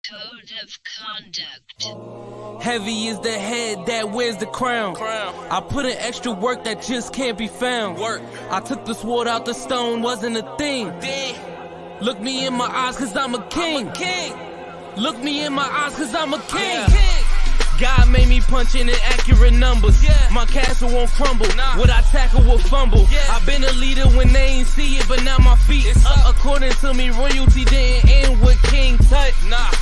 Code of conduct. Heavy is the head that wears the crown. I put in extra work that just can't be found. I took the sword out the stone, wasn't a thing. Look me in my eyes cause I'm a king. Look me in my eyes cause I'm a king. God made me punch in accurate numbers. My castle won't crumble. What I tackle will fumble. I've been a leader when they ain't see it, but now my feet is up. According to me, royalty didn't end with King Tut.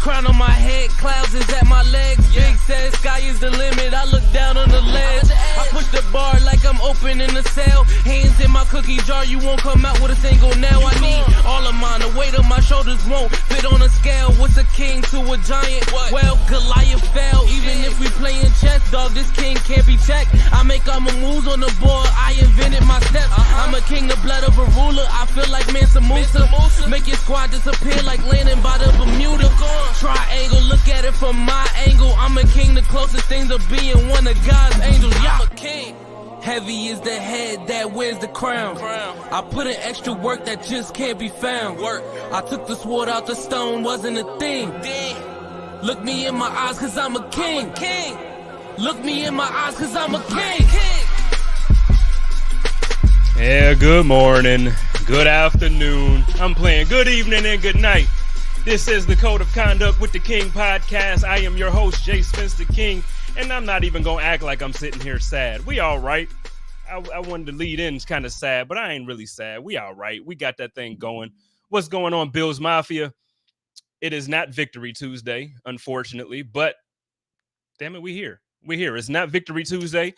Crown on my head, clouds is at my legs. Big says sky is the limit. I look down on the ledge. I push the bar like I'm opening a cell. Hands in my cookie jar, you won't come out with a single nail. I need all of mine. The weight of my shoulders won't fit on a scale. What's a king to a giant? Well, Goliath fell. Even if we playin' chess, dog, this king can't be checked. I make all my moves on the board, I invented my steps. I'm a king, the blood of a ruler, I feel like Mansa Musa. Make your squad disappear like landing by the Bermuda. Triangle, look at it from my angle. I'm a king, the closest thing to being one of God's angels. Yeah, I'm a king. Heavy is the head that wears the crown. I put in extra work that just can't be found. I took the sword out the stone, wasn't a thing. Look me in my eyes cause I'm a king. Look me in my eyes cause I'm a king. Yeah, good morning, good afternoon. I'm playing good evening and good night. This is the Code of Conduct with the King podcast. I am your host, JSpenceTheKing, and I'm not even going to act like I'm sitting here sad. We all right. I wanted to lead in kind of sad, but I ain't really sad. We all right. We got that thing going. What's going on, Bills Mafia? It is not Victory Tuesday, unfortunately, but damn it, we here. We're here. It's not Victory Tuesday.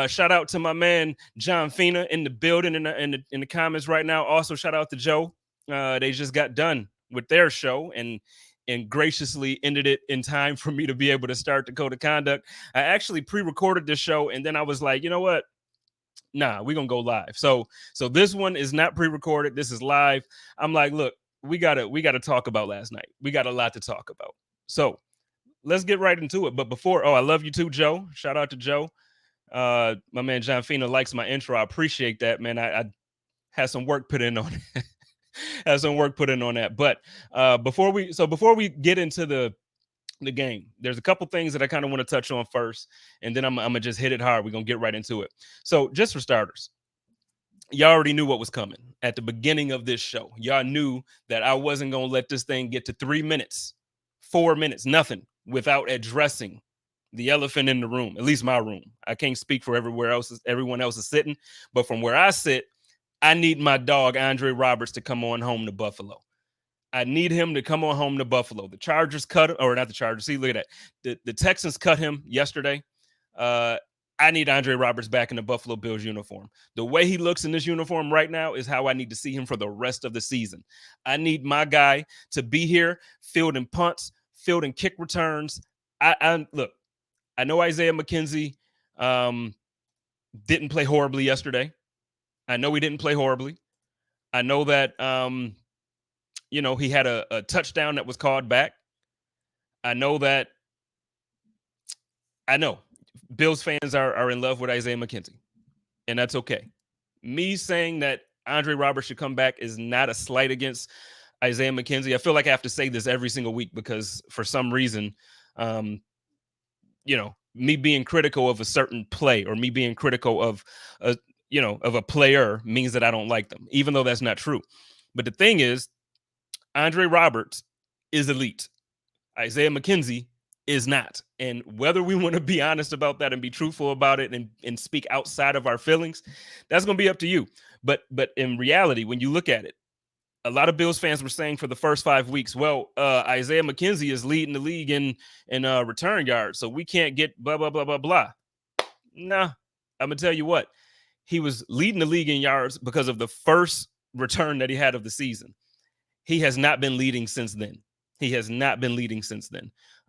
Shout out to my man John Fina in the building in the comments right now. Also, shout out to Joe. They just got done with their show and graciously ended it in time for me to be able to start the Code of Conduct. I actually pre-recorded this show, and then I was like, you know what? Nah, we're gonna go live. So this one is not pre-recorded. This is live. I'm like, look, we gotta talk about last night. We got a lot to talk about. So let's get right into it. But before, I love you too, Joe. Shout out to Joe. My man John Fina likes my intro. I appreciate that, man. I had some work put in on it. Had some work put in on that. But before we get into the game, there's a couple things that I kind of want to touch on first, and then I'm gonna just hit it hard. We're gonna get right into it. So just for starters, y'all already knew what was coming at the beginning of this show. Y'all knew that I wasn't going to let this thing get to 3 minutes, 4 minutes, nothing without addressing the elephant in the room, at least my room. I can't speak for everyone else is sitting, but from where I sit, I need my dog, Andre Roberts, to come on home to Buffalo. I need him to come on home to Buffalo. The Chargers cut him, or not the Chargers. See, look at that. The Texans cut him yesterday. I need Andre Roberts back in the Buffalo Bills uniform. The way he looks in this uniform right now is how I need to see him for the rest of the season. I need my guy to be here, fielding punts, fielding kick returns. Look, I know Isaiah McKenzie didn't play horribly yesterday. I know he didn't play horribly. I know that, he had a touchdown that was called back. I know Bills fans are in love with Isaiah McKenzie, and that's okay. Me saying that Andre Roberts should come back is not a slight against Isaiah McKenzie. I feel like I have to say this every single week because for some reason, me being critical of a certain play or me being critical of a player means that I don't like them, even though that's not true. But the thing is, Andre Roberts is elite. Isaiah McKenzie is not. And whether we want to be honest about that and be truthful about it and speak outside of our feelings, that's going to be up to you. But in reality, when you look at it, a lot of Bills fans were saying for the first 5 weeks, well, Isaiah McKenzie is leading the league in return yards, so we can't get blah, blah, blah, blah, blah. Nah, I'm going to tell you what. He was leading the league in yards because of the first return that he had of the season. He has not been leading since then.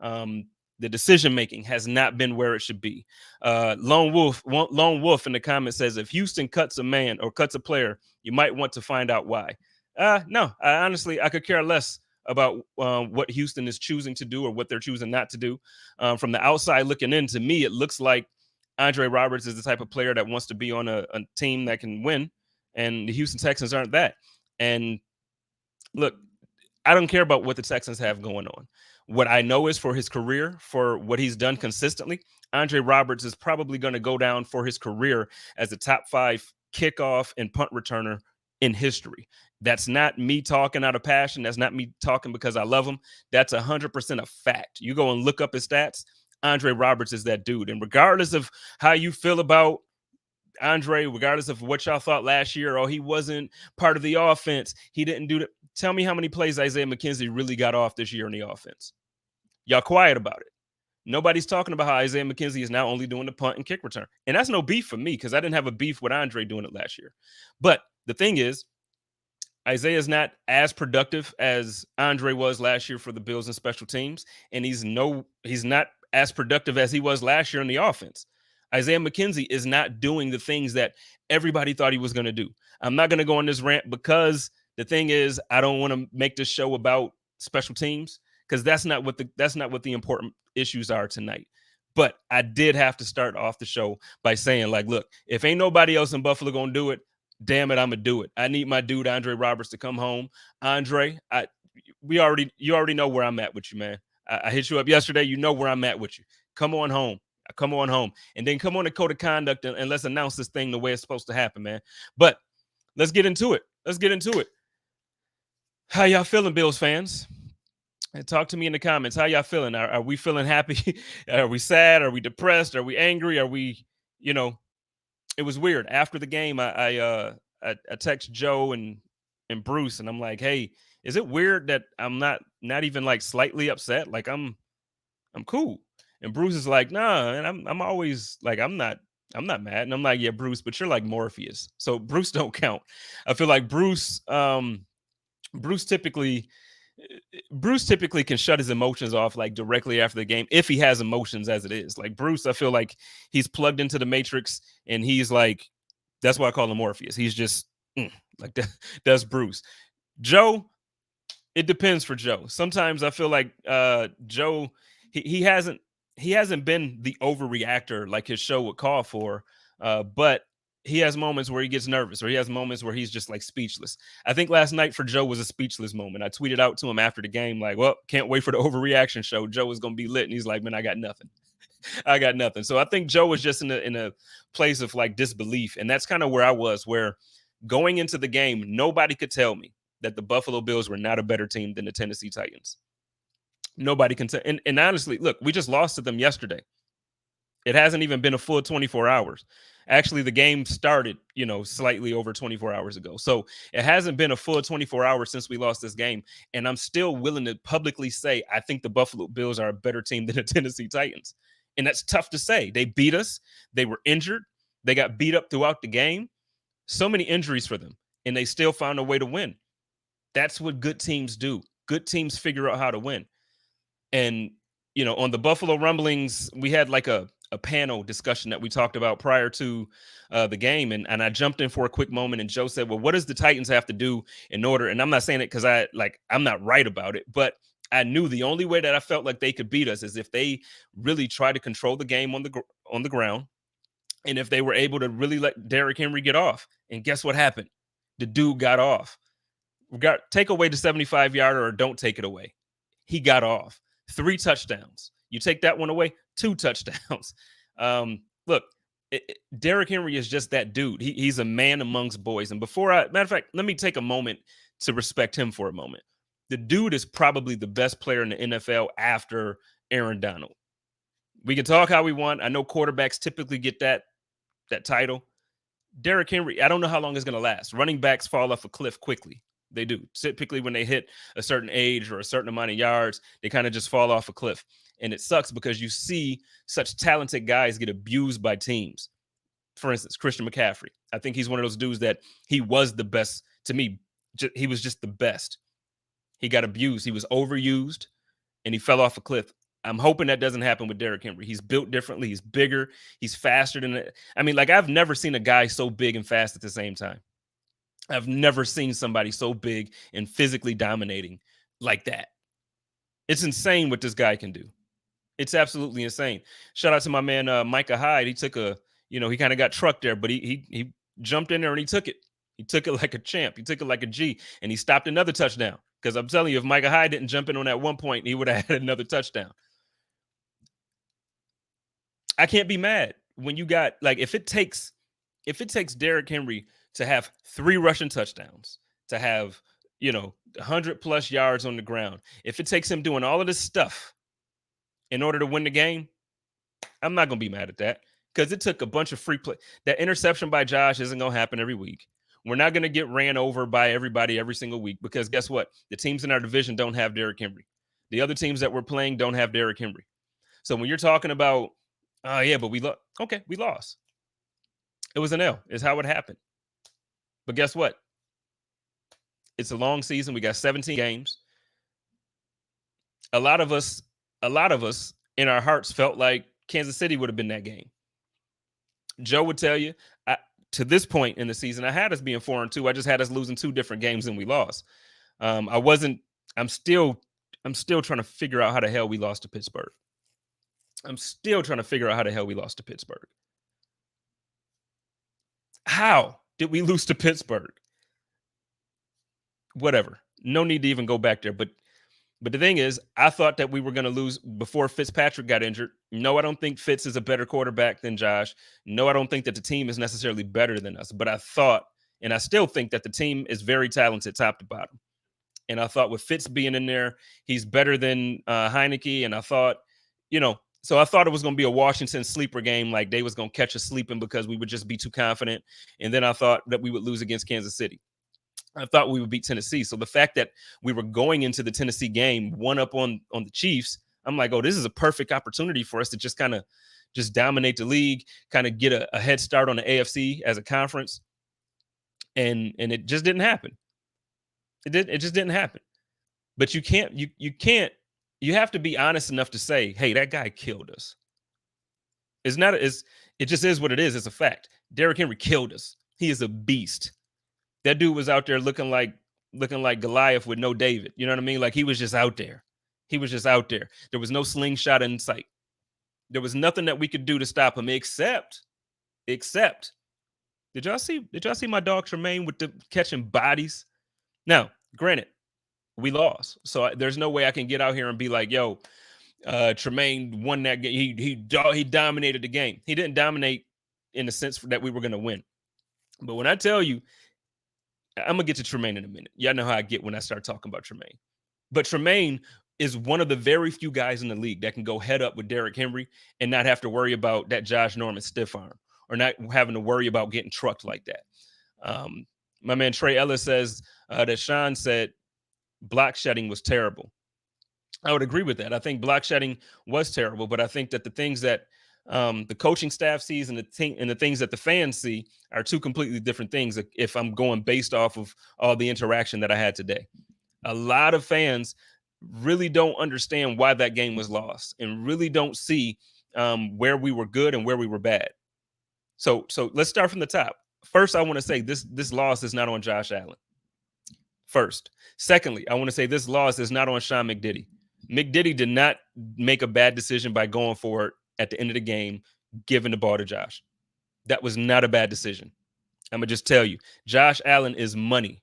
The decision-making has not been where it should be. Lone Wolf in the comments says, if Houston cuts a man or cuts a player, you might want to find out why. No, honestly, I could care less about what Houston is choosing to do or what they're choosing not to do. From the outside looking in, to me, it looks like Andre Roberts is the type of player that wants to be on a team that can win, and the Houston Texans aren't that. And look, I don't care about what the Texans have going on. What I know is for his career, for what he's done consistently, Andre Roberts is probably going to go down for his career as a top 5 kickoff and punt returner in history. That's not me talking out of passion. That's not me talking because I love him. That's 100% a fact. You go and look up his stats. Andre Roberts is that dude. And regardless of how you feel about Andre, regardless of what y'all thought last year, oh, he wasn't part of the offense, he didn't do that. Tell me how many plays Isaiah McKenzie really got off this year in the offense. Y'all quiet about it. Nobody's talking about how Isaiah McKenzie is now only doing the punt and kick return. And that's no beef for me because I didn't have a beef with Andre doing it last year. But the thing is, Isaiah is not as productive as Andre was last year for the Bills and special teams. And he's not as productive as he was last year in the offense. Isaiah McKenzie is not doing the things that everybody thought he was going to do. I'm not going to go on this rant because the thing is, I don't want to make this show about special teams because that's not what the important issues are tonight. But I did have to start off the show by saying, like, look, if ain't nobody else in Buffalo going to do it, damn it, I'm going to do it. I need my dude, Andre Roberts, to come home. Andre, you already know where I'm at with you, man. I hit you up yesterday. You know where I'm at with you. Come on home. Come on home. And then come on to code of conduct and let's announce this thing the way it's supposed to happen, man. But let's get into it. How y'all feeling, Bills fans? And talk to me in the comments. How y'all feeling? Are we feeling happy? Are we sad? Are we depressed? Are we angry? Are we, it was weird. After the game, I text Joe and Bruce, and I'm like, hey, is it weird that I'm not even like slightly upset? Like I'm cool. And Bruce is like, nah, and I'm always like, I'm not mad. And I'm like, yeah, Bruce, but you're like Morpheus. So Bruce don't count. I feel like Bruce typically can shut his emotions off like directly after the game if he has emotions as it is. Like Bruce, I feel like he's plugged into the Matrix and he's like, that's why I call him Morpheus. He's just like that. That's Bruce. Joe, it depends for Joe. Sometimes I feel like Joe, he hasn't been the overreactor like his show would call for, but he has moments where he gets nervous or he has moments where he's just like speechless. I think last night for Joe was a speechless moment. I tweeted out to him after the game, like, well, can't wait for the overreaction show. Joe is going to be lit. And he's like, man, I got nothing. I got nothing. So I think Joe was just in a place of like disbelief. And that's kind of where I was, where going into the game, nobody could tell me that the Buffalo Bills were not a better team than the Tennessee Titans. Nobody can tell. And honestly, look, we just lost to them yesterday. It hasn't even been a full 24 hours. Actually, the game started, slightly over 24 hours ago. So it hasn't been a full 24 hours since we lost this game. And I'm still willing to publicly say, I think the Buffalo Bills are a better team than the Tennessee Titans. And that's tough to say. They beat us. They were injured. They got beat up throughout the game. So many injuries for them. And they still found a way to win. That's what good teams do. Good teams figure out how to win. And, on the Buffalo Rumblings, we had like a panel discussion that we talked about prior to the game. And I jumped in for a quick moment and Joe said, well, what does the Titans have to do in order? And I'm not saying it because I'm not right about it, but I knew the only way that I felt like they could beat us is if they really try to control the game on the ground. And if they were able to really let Derrick Henry get off. And guess what happened? The dude got off. Take away the 75-yarder or don't take it away. He got off. 3 touchdowns. You take that one away, 2 touchdowns. Look, Derrick Henry is just that dude. He's a man amongst boys. And matter of fact, let me take a moment to respect him for a moment. The dude is probably the best player in the NFL after Aaron Donald. We can talk how we want. I know quarterbacks typically get that title. Derrick Henry, I don't know how long it's going to last. Running backs fall off a cliff quickly. They do. Typically, when they hit a certain age or a certain amount of yards, they kind of just fall off a cliff. And it sucks because you see such talented guys get abused by teams. For instance, Christian McCaffrey. I think he's one of those dudes that he was the best. To me, he was just the best. He got abused. He was overused, and he fell off a cliff. I'm hoping that doesn't happen with Derrick Henry. He's built differently. He's bigger. He's faster than it. I mean, like, I've never seen a guy so big and fast at the same time. I've never seen somebody so big and physically dominating like that. It's insane what this guy can do. It's absolutely insane. Shout out to my man, Micah Hyde. He took he kind of got trucked there, but he jumped in there and he took it. He took it like a champ. He took it like a G, and he stopped another touchdown. Because I'm telling you, if Micah Hyde didn't jump in on that one point, he would have had another touchdown. I can't be mad when you got, like, if it takes Derrick Henry to have 3 rushing touchdowns, to have, 100 plus yards on the ground, if it takes him doing all of this stuff in order to win the game, I'm not going to be mad at that, because it took a bunch of free play. That interception by Josh isn't going to happen every week. We're not going to get ran over by everybody every single week, because guess what? The teams in our division don't have Derrick Henry. The other teams that we're playing don't have Derrick Henry. So when you're talking about, yeah, but we lost. Okay, we lost. It was an L. It's how it happened. But guess what? It's a long season. We got 17 games. A lot of us in our hearts felt like Kansas City would have been that game. Joe would tell you, to this point in the season, I had us being 4-2. I just had us losing 2 different games and we lost. I'm still trying to figure out how the hell we lost to Pittsburgh. How did we lose to Pittsburgh? Whatever. No need to even go back there. But the thing is, I thought that we were going to lose before Fitzpatrick got injured. No, I don't think Fitz is a better quarterback than Josh. No, I don't think that the team is necessarily better than us. But I thought, and I still think, that the team is very talented top to bottom. And I thought with Fitz being in there, he's better than Heineke. And I thought, so I thought it was going to be a Washington sleeper game, like they was going to catch us sleeping because we would just be too confident. And then I thought that we would lose against Kansas City. I thought we would beat Tennessee. So the fact that we were going into the Tennessee game one up on the Chiefs, I'm like, oh, this is a perfect opportunity for us to just kind of just dominate the league, kind of get a head start on the AFC as a conference. And it just didn't happen. It just didn't happen. But you have to be honest enough to say, hey, that guy killed us. It just is what it is. It's a fact. Derrick Henry killed us. He is a beast. That dude was out there looking like Goliath with no David. You know what I mean? Like, he was just out there. There was no slingshot in sight. There was nothing that we could do to stop him except. Did y'all see my dog Tremaine with the catching bodies? Now, granted, we lost. So there's no way I can get out here and be like, yo, Tremaine won that game. He dominated the game. He didn't dominate in the sense that we were going to win. But when I tell you, I'm going to get to Tremaine in a minute. Y'all know how I get when I start talking about Tremaine. But Tremaine is one of the very few guys in the league that can go head up with Derrick Henry and not have to worry about that Josh Norman stiff arm, or not having to worry about getting trucked like that. My man Trey Ellis says that Sean said block shedding was terrible. I would agree with that. I think block shedding was terrible, but I think that the things that the coaching staff sees and the things that the fans see are 2 completely different things. If I'm going based off of all the interaction that I had today, a lot of fans really don't understand why that game was lost and really don't see where we were good and where we were bad. So let's start from the top. First, I want to say this loss is not on Josh Allen. First. Secondly, I want to say this loss is not on Sean McDiddy. McDiddy did not make a bad decision by going for it at the end of the game, giving the ball to Josh. That was not a bad decision. I'm going to just tell you, Josh Allen is money.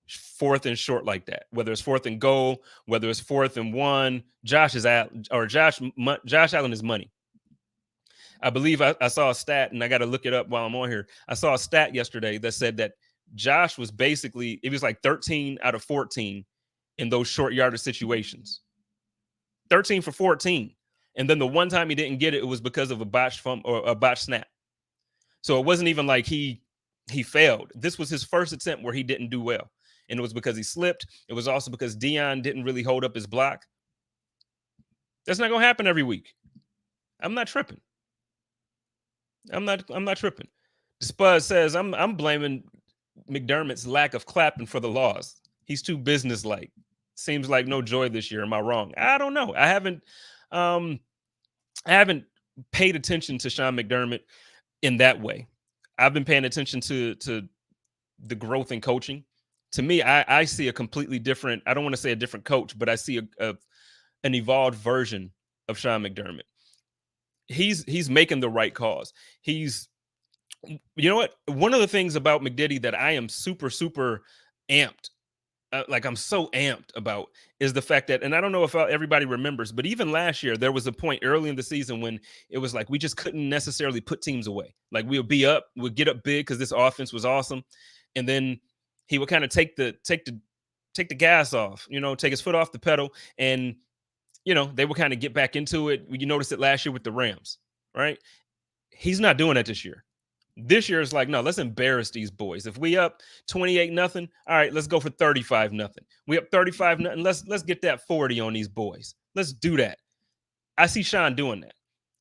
4th and short like that, whether it's 4th and goal, whether it's 4th and 1, Josh Allen is money. I believe I saw a stat, and I got to look it up while I'm on here. I saw a stat yesterday that said that Josh was basically, it was like 13 out of 14 in those short yardage situations. 13 for 14. And then the one time he didn't get it, it was because of a botched snap. So it wasn't even like he failed. This was his first attempt where he didn't do well. And it was because he slipped. It was also because Dion didn't really hold up his block. That's not going to happen every week. I'm not tripping. The Spud says, I'm blaming McDermott's lack of clapping for the loss. He's too businesslike. Seems like no joy this year. Am I wrong? I don't know. I haven't paid attention to Sean McDermott in that way. I've been paying attention to the growth in coaching. To me, I see a completely different, I don't want to say a different coach, but I see an evolved version of Sean McDermott. He's making the right calls. You know what? One of the things about McDiddy that I am super, super amped like I'm so amped about is the fact that, and I don't know if everybody remembers, but even last year there was a point early in the season when it was like we just couldn't necessarily put teams away. Like we would be up, we'd get up big because this offense was awesome, and then he would kind of take the gas off, take his foot off the pedal, and they would kind of get back into it. You noticed it last year with the Rams, right? He's not doing that this year. This year is like, no, let's embarrass these boys. If we up 28-0, all right, let's go for 35-0. We up 35-0. Let's get that 40 on these boys. Let's do that. I see Sean doing that.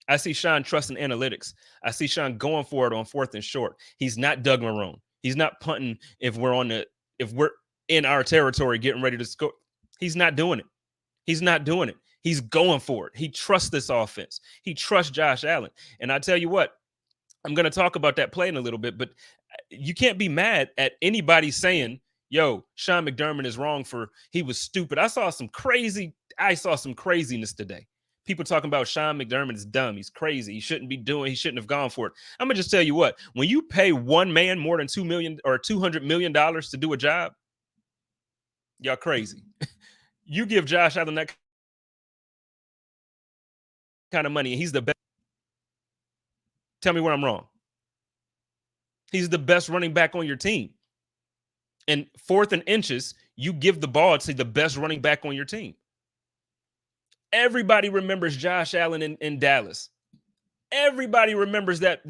I see Sean trusting analytics. I see Sean going for it on 4th and short. He's not Doug Marrone. He's not punting if we're in our territory getting ready to score. He's not doing it. He's not doing it. He's going for it. He trusts this offense. He trusts Josh Allen. And I tell you what, I'm going to talk about that play in a little bit, but you can't be mad at anybody saying, yo, Sean McDermott is wrong he was stupid. I saw some craziness today. People talking about Sean McDermott is dumb. He's crazy. He shouldn't have gone for it. I'm going to just tell you what, when you pay one man more than $2 million or $200 million to do a job, y'all crazy. You give Josh Allen that kind of money and he's the best. Tell me where I'm wrong. He's the best running back on your team. And 4th and inches, you give the ball to the best running back on your team. Everybody remembers Josh Allen in Dallas. Everybody remembers that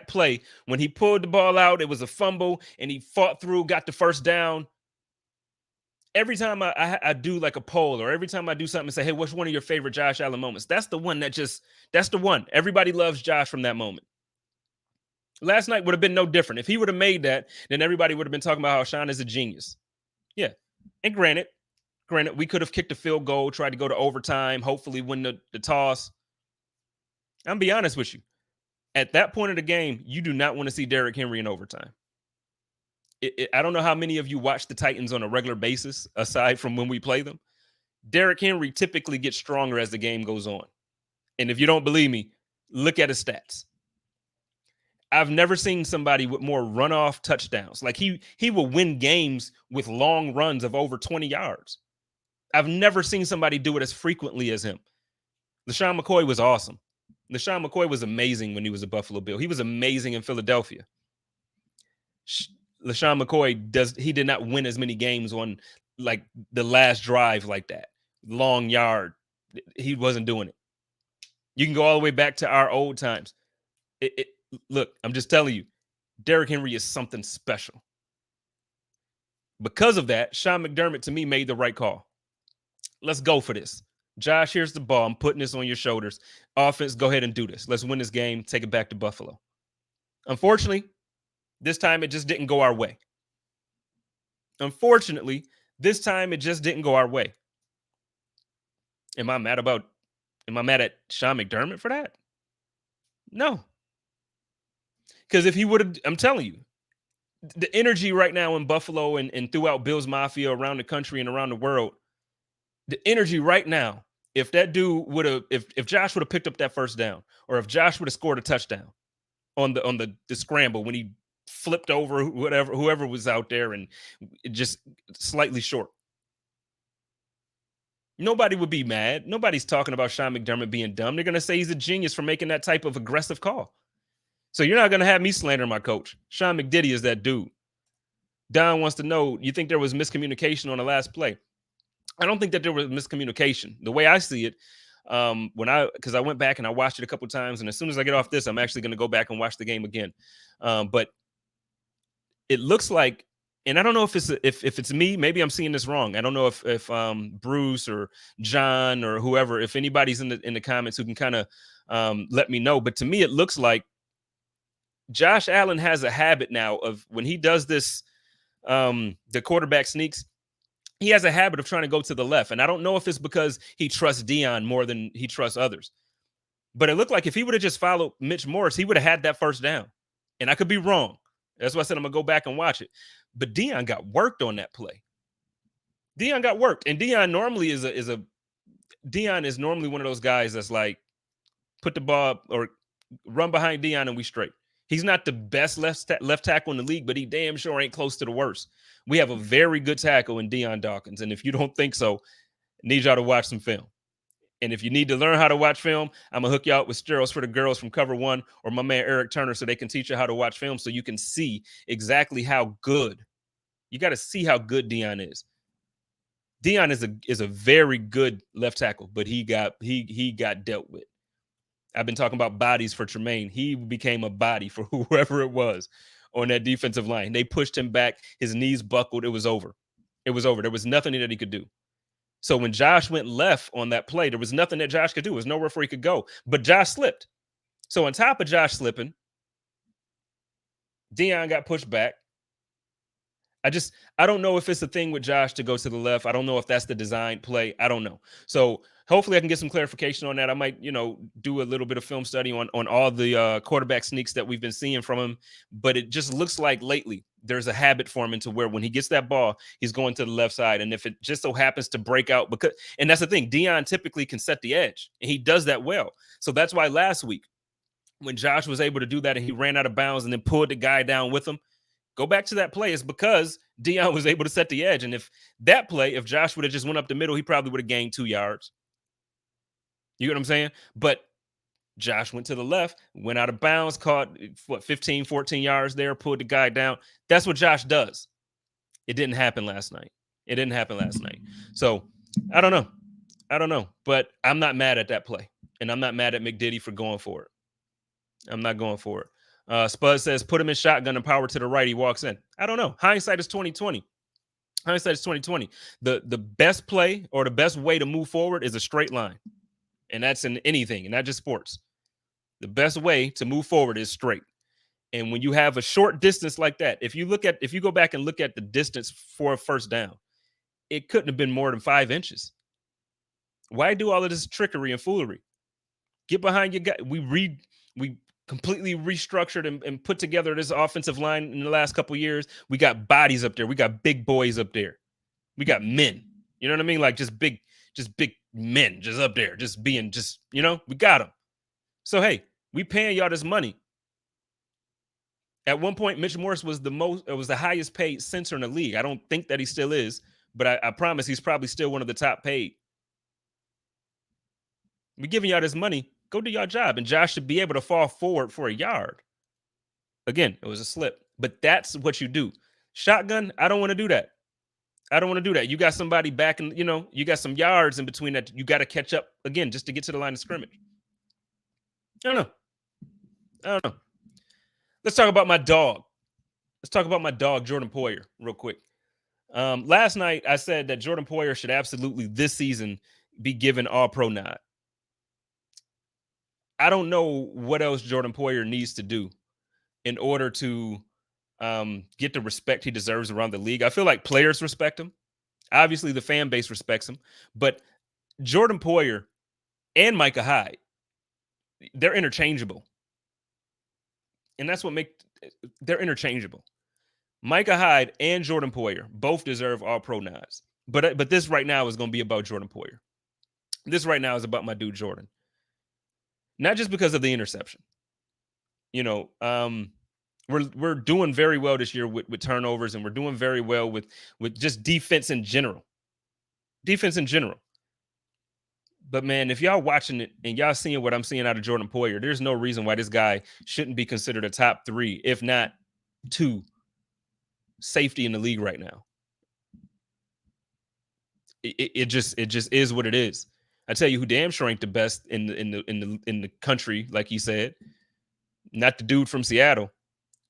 play when he pulled the ball out. It was a fumble and he fought through, got the first down. Every time I do like a poll or every time I do something and say, hey, what's one of your favorite Josh Allen moments? That's the one that's the one. Everybody loves Josh from that moment. Last night would have been no different. If he would have made that, then everybody would have been talking about how Sean is a genius. Yeah. And granted, we could have kicked a field goal, tried to go to overtime, hopefully win the toss. I'm going to be honest with you. At that point of the game, you do not want to see Derrick Henry in overtime. I don't know how many of you watch the Titans on a regular basis, aside from when we play them. Derrick Henry typically gets stronger as the game goes on. And if you don't believe me, look at his stats. I've never seen somebody with more runoff touchdowns. Like he will win games with long runs of over 20 yards. I've never seen somebody do it as frequently as him. LaShawn McCoy was awesome. LaShawn McCoy was amazing when he was a Buffalo Bill. He was amazing in Philadelphia. LaShawn McCoy he did not win as many games on like the last drive like that. Long yard. He wasn't doing it. You can go all the way back to our old times. Look, I'm just telling you, Derrick Henry is something special. Because of that, Sean McDermott, to me, made the right call. Let's go for this. Josh, here's the ball. I'm putting this on your shoulders. Offense, go ahead and do this. Let's win this game. Take it back to Buffalo. Unfortunately, this time it just didn't go our way. Am I mad at Sean McDermott for that? No. Because if he would have, I'm telling you, the energy right now in Buffalo and throughout Bills Mafia around the country and around the world, the energy right now, if that dude would have, if Josh would have picked up that first down, or if Josh would have scored a touchdown on the scramble when he flipped over whoever was out there and just slightly short, nobody would be mad. Nobody's talking about Sean McDermott being dumb. They're going to say he's a genius for making that type of aggressive call. So you're not going to have me slander my coach. Sean McDiddy is that dude. Don wants to know, you think there was miscommunication on the last play? I don't think that there was miscommunication. The way I see it, because I went back and I watched it a couple of times, and as soon as I get off this, I'm actually going to go back and watch the game again. But it looks like, and I don't know if it's me, maybe I'm seeing this wrong. I don't know if Bruce or John or whoever, if anybody's in the comments who can kind of let me know. But to me, it looks like Josh Allen has a habit now of when he does this, the quarterback sneaks, he has a habit of trying to go to the left. And I don't know if it's because he trusts Deion more than he trusts others. But it looked like if he would have just followed Mitch Morse, he would have had that first down. And I could be wrong. That's why I said I'm going to go back and watch it. But Deion got worked on that play. Deion got worked. And Deion normally Deion is normally one of those guys that's like, put the ball or run behind Deion and we straight. He's not the best left tackle in the league, but he damn sure ain't close to the worst. We have a very good tackle in Deion Dawkins. And if you don't think so, need y'all to watch some film. And if you need to learn how to watch film, I'm going to hook you out with Steros for the Girls from Cover One or my man Eric Turner so they can teach you how to watch film so you can see exactly how good. You got to see how good Deion is. Deion is a very good left tackle, but he got dealt with. I've been talking about bodies for Tremaine. He became a body for whoever it was on that defensive line. They pushed him back. His knees buckled. It was over. It was over. There was nothing that he could do. So when Josh went left on that play, there was nothing that Josh could do. There was nowhere for he could go. But Josh slipped. So on top of Josh slipping, Deion got pushed back. I don't know if it's a thing with Josh to go to the left. I don't know if that's the design play. I don't know. So hopefully I can get some clarification on that. I might, do a little bit of film study on all the quarterback sneaks that we've been seeing from him. But it just looks like lately there's a habit forming to where when he gets that ball, he's going to the left side. And if it just so happens to break out, and that's the thing, Deion typically can set the edge, and he does that well. So that's why last week when Josh was able to do that and he ran out of bounds and then pulled the guy down with him, go back to that play. It's because Deion was able to set the edge. And if Josh would have just went up the middle, he probably would have gained 2 yards. You get what I'm saying? But Josh went to the left, went out of bounds, caught 15, 14 yards there, pulled the guy down. That's what Josh does. It didn't happen last night. So I don't know. But I'm not mad at that play. And I'm not mad at McDiddy for going for it. I'm not going for it. Spud says, put him in shotgun and power to the right. He walks in. I don't know. Hindsight is 2020. The best play or the best way to move forward is a straight line. And that's in anything, and not just sports. The best way to move forward is straight. And when you have a short distance like that, if you go back and look at the distance for a first down, it couldn't have been more than 5 inches. Why do all of this trickery and foolery? Get behind your guy. We completely restructured and put together this offensive line in the last couple of years. We got bodies up there. We got big boys up there. We got men. You know what I mean? Like just big men just up there, we got them. So, hey, we paying y'all this money. At one point, Mitch Morse was the highest paid center in the league. I don't think that he still is, but I promise he's probably still one of the top paid. We're giving y'all this money. Go do your job. And Josh should be able to fall forward for a yard. Again, it was a slip. But that's what you do. Shotgun, I don't want to do that. You got somebody back and, you got some yards in between that you got to catch up again just to get to the line of scrimmage. I don't know. Let's talk about my dog. Jordan Poyer, real quick. Last night, I said that Jordan Poyer should absolutely, this season, be given all-pro nod. I don't know what else Jordan Poyer needs to do in order to get the respect he deserves around the league. I feel like players respect him. Obviously, the fan base respects him. But Jordan Poyer and Micah Hyde, they're interchangeable. And that's what they're interchangeable. Micah Hyde and Jordan Poyer both deserve all-pro nods. But this right now is going to be about Jordan Poyer. This right now is about my dude Jordan. Not just because of the interception. We're doing very well this year with turnovers, and we're doing very well with just defense in general. But, man, if y'all watching it and y'all seeing what I'm seeing out of Jordan Poyer, there's no reason why this guy shouldn't be considered a top 3, if not 2, safety in the league right now. It just is what it is. I tell you who damn sure ain't the best in the country, like he said. Not the dude from Seattle.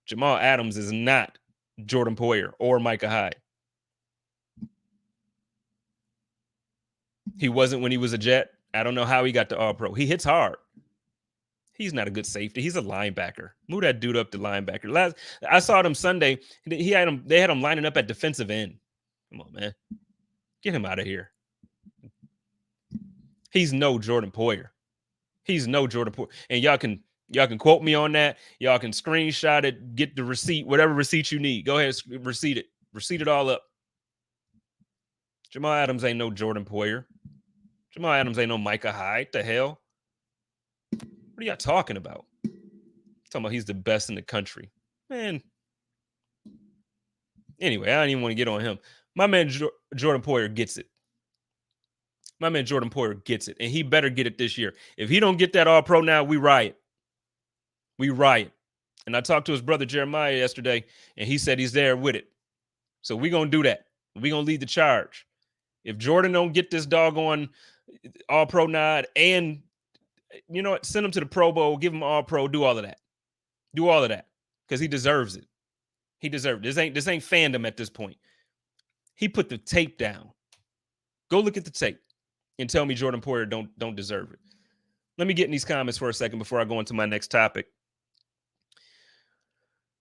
Jamal Adams is not Jordan Poyer or Micah Hyde. He wasn't when he was a Jet. I don't know how he got to All-Pro. He hits hard. He's not a good safety. He's a linebacker. Move that dude up to linebacker. I saw him Sunday. They had him lining up at defensive end. Come on, man. Get him out of here. He's no Jordan Poyer. And y'all can quote me on that. Y'all can screenshot it, get the receipt, whatever receipt you need. Go ahead, receipt it. Receipt it all up. Jamal Adams ain't no Jordan Poyer. Jamal Adams ain't no Micah Hyde. The hell? What are y'all talking about? Talking about he's the best in the country. Man. Anyway, I don't even want to get on him. My man Jordan Poyer gets it. My man Jordan Poyer gets it, and he better get it this year. If he don't get that All-Pro now, we riot. We riot. And I talked to his brother Jeremiah yesterday, and he said he's there with it. So we're going to do that. We're going to lead the charge. If Jordan don't get this doggone All-Pro nod and, you know what, send him to the Pro Bowl, give him All-Pro, do all of that. Do all of that because he deserves it. He deserved it. This ain't fandom at this point. He put the tape down. Go look at the tape and tell me Jordan Poyer don't deserve it. Let me get in these comments for a second before I go into my next topic.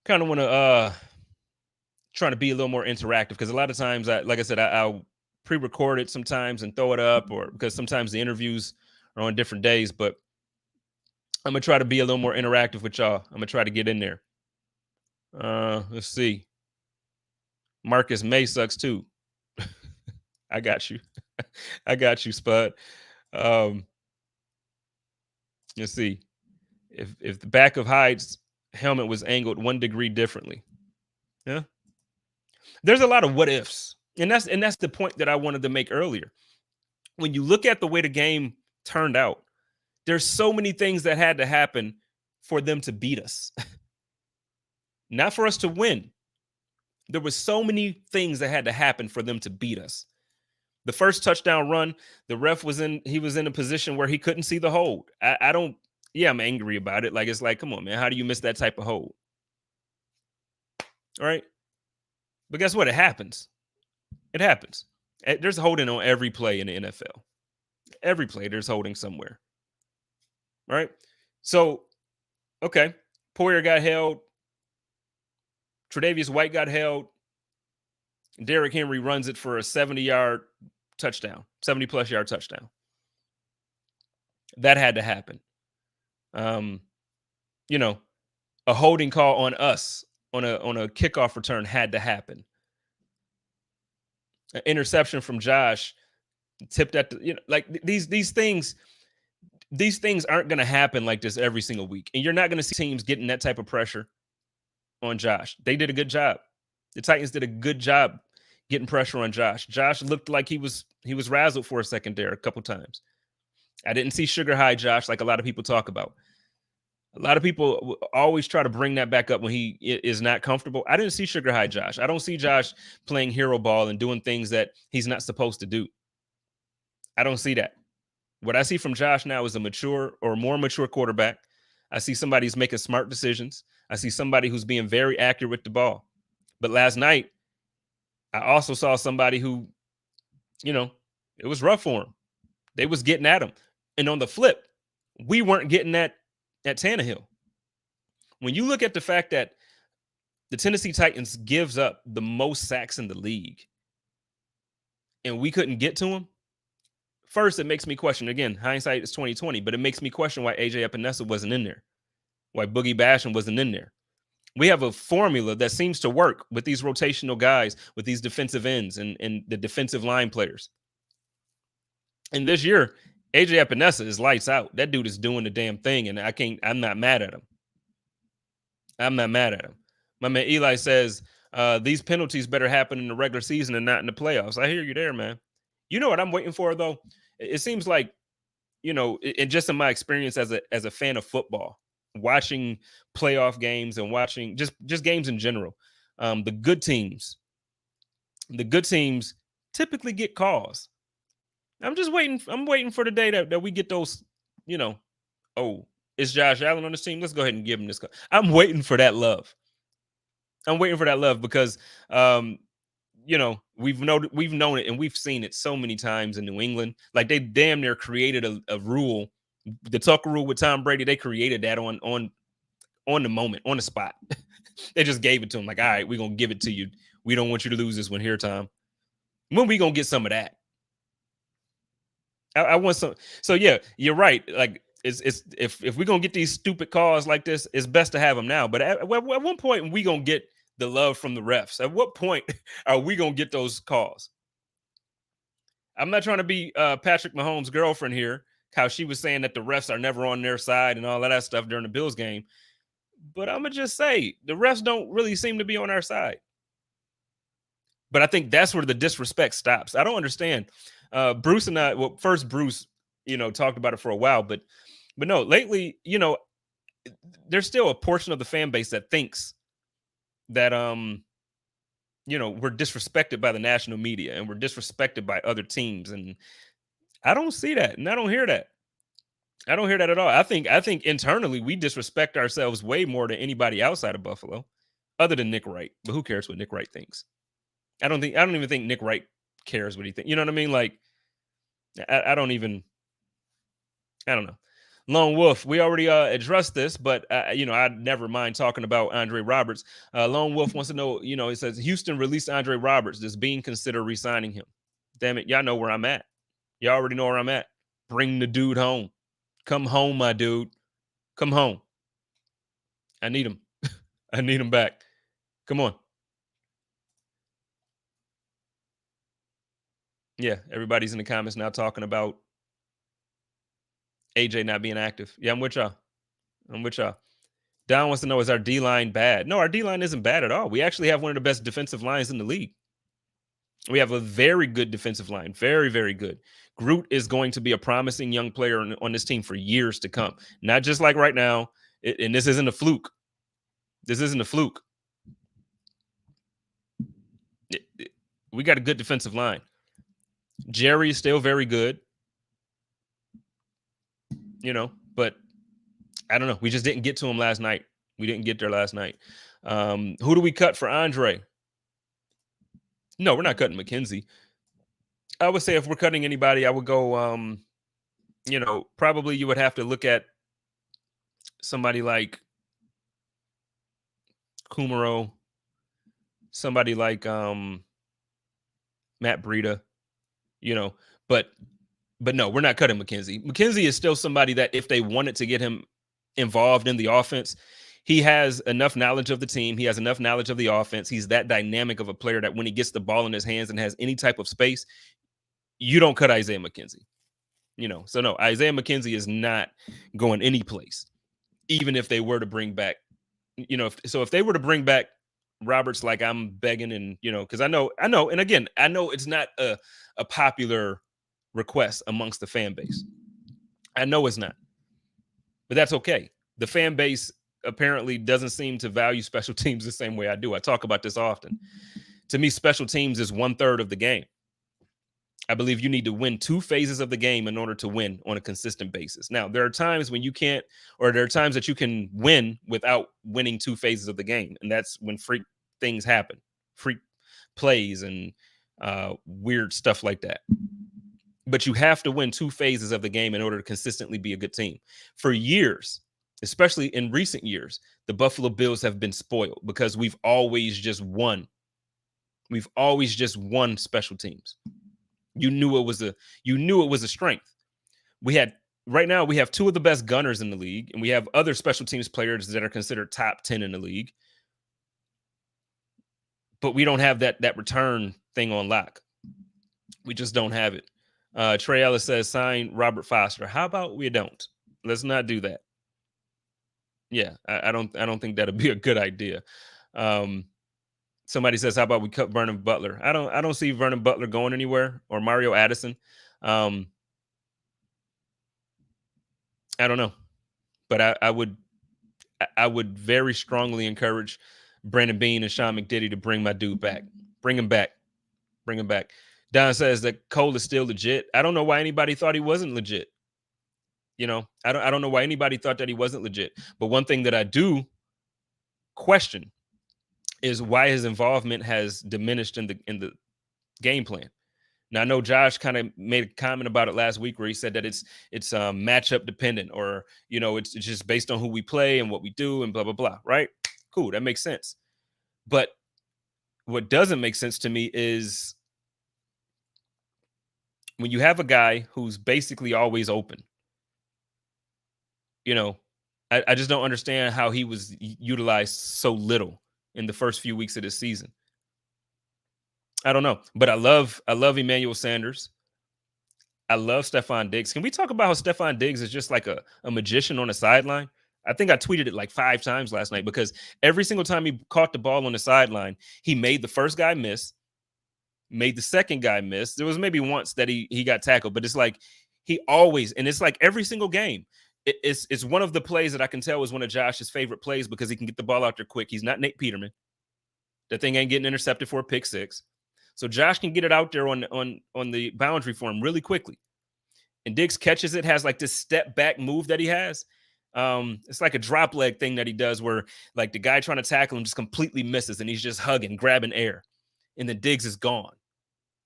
Kind of want to trying to be a little more interactive because a lot of times, like I said, I'll pre-record it sometimes and throw it up, or because sometimes the interviews are on different days. But I'm gonna try to be a little more interactive with y'all. I'm gonna try to get in there. Let's see. Marcus May sucks too. I got you. I got you, Spud. Let's see. If the back of Hyde's helmet was angled 1 degree differently. Yeah. There's a lot of what ifs. And that's the point that I wanted to make earlier. When you look at the way the game turned out, there's so many things that had to happen for them to beat us. Not for us to win. There were so many things that had to happen for them to beat us. The first touchdown run, the ref was in a position where he couldn't see the hold. I'm angry about it. Like, it's like, come on, man, how do you miss that type of hold? All right. But guess what? It happens. It happens. There's holding on every play in the NFL. Every play, there's holding somewhere. All right. So, okay. Poyer got held. Tre'Davious White got held. Derrick Henry runs it for a 70-yard touchdown, 70-plus yard touchdown. That had to happen. A holding call on us on a kickoff return had to happen. An interception from Josh tipped at these things aren't going to happen like this every single week. And you're not going to see teams getting that type of pressure on Josh. They did a good job. The Titans did a good job getting pressure on Josh. Josh looked like he was razzled for a second there a couple times. I didn't see sugar high Josh like a lot of people talk about. A lot of people always try to bring that back up when he is not comfortable. I didn't see sugar high Josh. I don't see Josh playing hero ball and doing things that he's not supposed to do. I don't see that. What I see from Josh now is a mature or more mature quarterback. I see somebody who's making smart decisions. I see somebody who's being very accurate with the ball. But last night, I also saw somebody who, it was rough for him. They was getting at him. And on the flip, we weren't getting at Tannehill. When you look at the fact that the Tennessee Titans gives up the most sacks in the league and we couldn't get to him, first, it makes me question, again, hindsight is 2020, but it makes me question why AJ Epinesa wasn't in there, why Boogie Basham wasn't in there. We have a formula that seems to work with these rotational guys, with these defensive ends and the defensive line players. And this year, AJ Epinesa is lights out. That dude is doing the damn thing, and I'm not mad at him. I'm not mad at him. My man Eli says, these penalties better happen in the regular season and not in the playoffs. I hear you there, man. You know what I'm waiting for, though? It seems like, and just in my experience as a fan of football, watching playoff games and watching just games in general, the good teams typically get calls. I'm waiting for the day that we get those, is Josh Allen on this team? Let's go ahead and give him this call. I'm waiting for that love. Because we've known it and we've seen it so many times in New England. Like, they damn near created a rule, the Tucker rule with Tom Brady. They created that on the moment, on the spot. They just gave it to him. Like, all right, we're gonna give it to you. We don't want you to lose this one here, Tom. When we gonna get some of that? I want some. So yeah, you're right. Like, it's if we're gonna get these stupid calls like this, it's best to have them now. But at one point, we gonna get the love from the refs. At what point are we gonna get those calls? I'm not trying to be Patrick Mahomes' girlfriend here, how she was saying that the refs are never on their side and all of that stuff during the Bills game. But I'm going to just say the refs don't really seem to be on our side. But I think that's where the disrespect stops. I don't understand. Bruce and I, well, first Bruce, talked about it for a while, but no, lately, there's still a portion of the fan base that thinks that we're disrespected by the national media and we're disrespected by other teams, and I don't see that, and I don't hear that. I don't hear that at all. I think internally we disrespect ourselves way more than anybody outside of Buffalo, other than Nick Wright. But who cares what Nick Wright thinks? I don't even think Nick Wright cares what he thinks. You know what I mean? Like, I don't know. Lone Wolf, we already addressed this, but I'd never mind talking about Andre Roberts. Lone Wolf wants to know, it says Houston released Andre Roberts. Does Bean consider re-signing him? Damn it, y'all know where I'm at. Y'all already know where I'm at. Bring the dude home. Come home, my dude. Come home. I need him. I need him back. Come on. Yeah, everybody's in the comments now talking about AJ not being active. Yeah, I'm with y'all. Don wants to know, is our D-line bad? No, our D-line isn't bad at all. We actually have one of the best defensive lines in the league. We have a very good defensive line. Very, very good. Groot is going to be a promising young player on this team for years to come. Not just like right now. And this isn't a fluke. We got a good defensive line. Jerry is still very good. But I don't know. We just didn't get to him last night. We didn't get there last night. Who do we cut for Andre? No, we're not cutting McKenzie. I would say if we're cutting anybody, I would go, probably you would have to look at somebody like Kumaro, somebody like Matt Breida, but no, we're not cutting McKenzie. McKenzie is still somebody that if they wanted to get him involved in the offense, he has enough knowledge of the team. He has enough knowledge of the offense. He's that dynamic of a player that when he gets the ball in his hands and has any type of space, you don't cut Isaiah McKenzie. So no, Isaiah McKenzie is not going any place, even if they were to bring back, if they were to bring back Roberts, like I'm begging and, because I know, and again, I know it's not a popular request amongst the fan base. I know it's not, but that's okay. The fan base apparently doesn't seem to value special teams the same way I do. I talk about this often. To me, special teams is 1/3 of the game. I believe you need to win 2 phases of the game in order to win on a consistent basis. Now, there are times when you can't, or there are times that you can win without winning 2 phases of the game. And that's when freak things happen, freak plays and weird stuff like that. But you have to win 2 phases of the game in order to consistently be a good team. For years, especially in recent years, the Buffalo Bills have been spoiled because we've always just won. We've always just won special teams. You knew it was a strength. Right now we have 2 of the best gunners in the league, and we have other special teams players that are considered top 10 in the league. But we don't have that return thing on lock. We just don't have it. Trey Ellis says, sign Robert Foster. How about we don't? Let's not do that. Yeah, I don't think that'd be a good idea. Somebody says, how about we cut Vernon Butler? I don't see Vernon Butler going anywhere, or Mario Addison. I don't know, but I would very strongly encourage Brandon Beane and Sean McDiddy to bring my dude back. Bring him back. Don says that Cole is still legit. I don't know why anybody thought he wasn't legit. I don't know why anybody thought that he wasn't legit. But one thing that I do question is why his involvement has diminished in the game plan. Now, I know Josh kind of made a comment about it last week where he said that it's matchup dependent, or it's just based on who we play and what we do and blah blah blah. Right? Cool, that makes sense. But what doesn't make sense to me is when you have a guy who's basically always open. I just don't understand how he was utilized so little in the first few weeks of this season. I don't know, but I love Emmanuel Sanders. I love Stephon Diggs. Can we talk about how Stephon Diggs is just like a magician on the sideline? I think I tweeted it like 5 times last night because every single time he caught the ball on the sideline, he made the first guy miss, made the second guy miss. There was maybe once that he got tackled, but it's like he always, and it's like every single game. It's one of the plays that I can tell is one of Josh's favorite plays because he can get the ball out there quick. He's not Nate Peterman. That thing ain't getting intercepted for a pick six. So Josh can get it out there on the boundary for him really quickly. And Diggs catches it, has like this step back move that he has. It's like a drop leg thing that he does where like the guy trying to tackle him just completely misses and he's just hugging, grabbing air. And then Diggs is gone.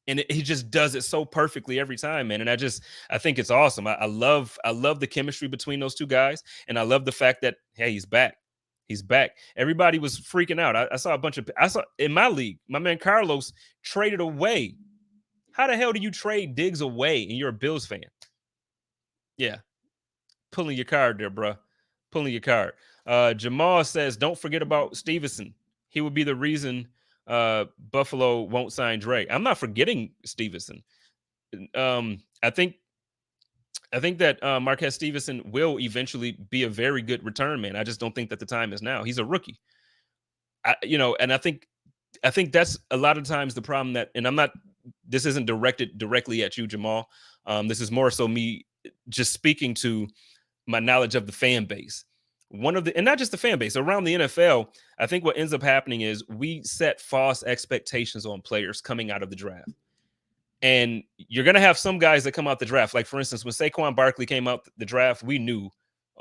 And he just does it so perfectly every time, man. And I think it's awesome. I love the chemistry between those two guys. And I love the fact that, hey, he's back. He's back. Everybody was freaking out. I saw in my league, my man Carlos traded away. How the hell do you trade Diggs away and you're a Bills fan? Yeah. Pulling your card there, bro. Pulling your card. Jamal says, don't forget about Stevenson. He would be the reason Buffalo won't sign Dre. I'm not forgetting Stevenson. I think that Marquez Stevenson will eventually be a very good return man. I just don't think that the time is now. He's a rookie. And I think that's a lot of times the problem that, and this isn't directed directly at you, Jamal. This is more so me just speaking to my knowledge of the fan base. And not just the fan base, around the NFL, I think what ends up happening is we set false expectations on players coming out of the draft. And you're going to have some guys that come out the draft. Like, for instance, when Saquon Barkley came out the draft, we knew,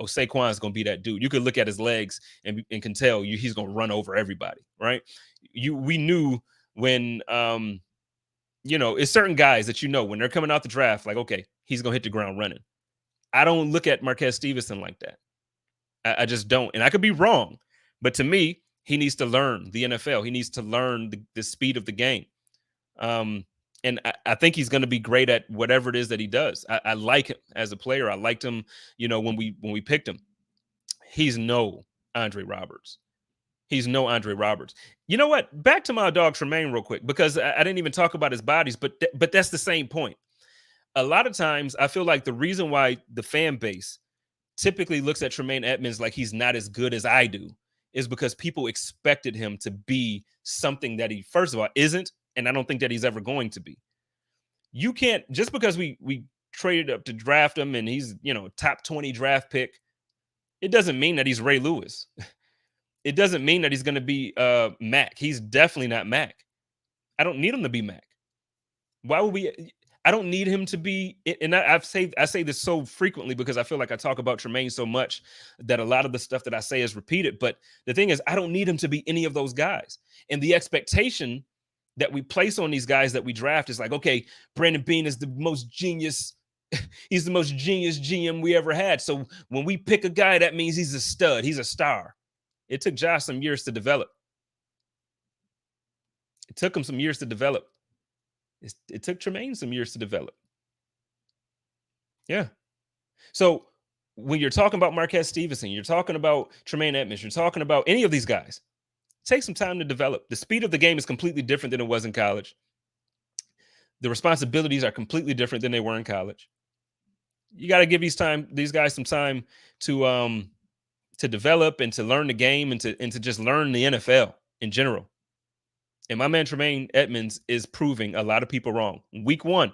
Saquon is going to be that dude. You could look at his legs and can tell he's going to run over everybody, right? We knew when, it's certain guys that when they're coming out the draft, like, okay, he's going to hit the ground running. I don't look at Marquez Stevenson like that. I just don't. And I could be wrong. But to me, he needs to learn the NFL. He needs to learn the speed of the game. And I think he's going to be great at whatever it is that he does. I like him as a player. I liked him, when we picked him. He's no Andre Roberts. He's no Andre Roberts. You know what? Back to my dog Tremaine real quick, because I didn't even talk about his bodies, but that's the same point. A lot of times I feel like the reason why the fan base typically looks at Tremaine Edmonds like he's not as good as I do is because people expected him to be something that he, first of all, isn't, and I don't think that he's ever going to be. You can't, just because we traded up to draft him and he's, top 20 draft pick, it doesn't mean that he's Ray Lewis. It doesn't mean that he's going to be Mac. He's definitely not Mac. I don't need him to be Mac. Why would we? I don't need him to be, and I say this so frequently because I feel like I talk about Tremaine so much that a lot of the stuff that I say is repeated. But the thing is, I don't need him to be any of those guys. And the expectation that we place on these guys that we draft is like, okay, Brandon Beane is the most genius. He's the most genius GM we ever had. So when we pick a guy, that means he's a stud. He's a star. It took Josh some years to develop. It took him some years to develop. It took Tremaine some years to develop. Yeah. So when you're talking about Marquez Stevenson, you're talking about Tremaine Edmonds, you're talking about any of these guys, take some time to develop. The speed of the game is completely different than it was in college. The responsibilities are completely different than they were in college. You got to give these guys some time to develop and to learn the game and to just learn the NFL in general. And my man Tremaine Edmonds is proving a lot of people wrong. Week one,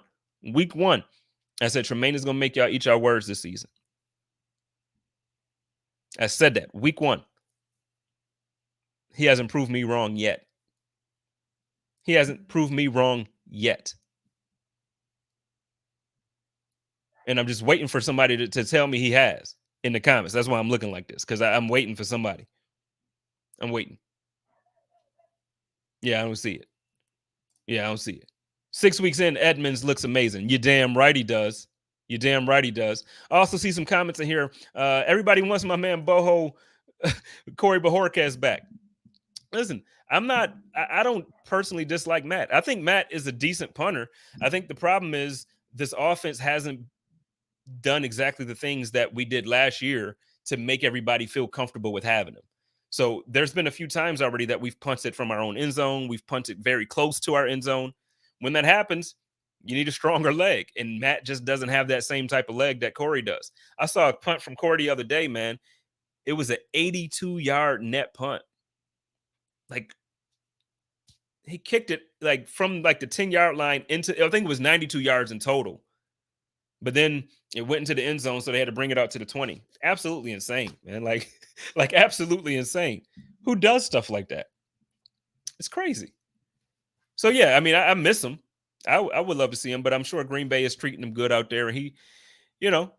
I said Tremaine is going to make y'all eat your words this season. I said that week one. He hasn't proved me wrong yet. He hasn't proved me wrong yet. And I'm just waiting for somebody to tell me he has in the comments. That's why I'm looking like this, because I'm waiting for somebody. I'm waiting. Yeah, I don't see it. 6 weeks in, Edmonds looks amazing. You're damn right he does. I also see some comments in here. Everybody wants my man Boho, Corey Bajorquez back. Listen, I don't personally dislike Matt. I think Matt is a decent punter. I think the problem is this offense hasn't done exactly the things that we did last year to make everybody feel comfortable with having him. So there's been a few times already that we've punted from our own end zone. We've punted very close to our end zone. When that happens, you need a stronger leg. And Matt just doesn't have that same type of leg that Corey does. I saw a punt from Corey the other day, man. It was an 82-yard net punt. Like, he kicked it like from like the 10-yard line into, I think it was 92 yards in total. But then it went into the end zone, so they had to bring it out to the 20. Absolutely insane, man. Like, like absolutely insane. Who does stuff like that? It's crazy. So yeah, I mean, I miss him. I would love to see him, but I'm sure Green Bay is treating him good out there, and you know,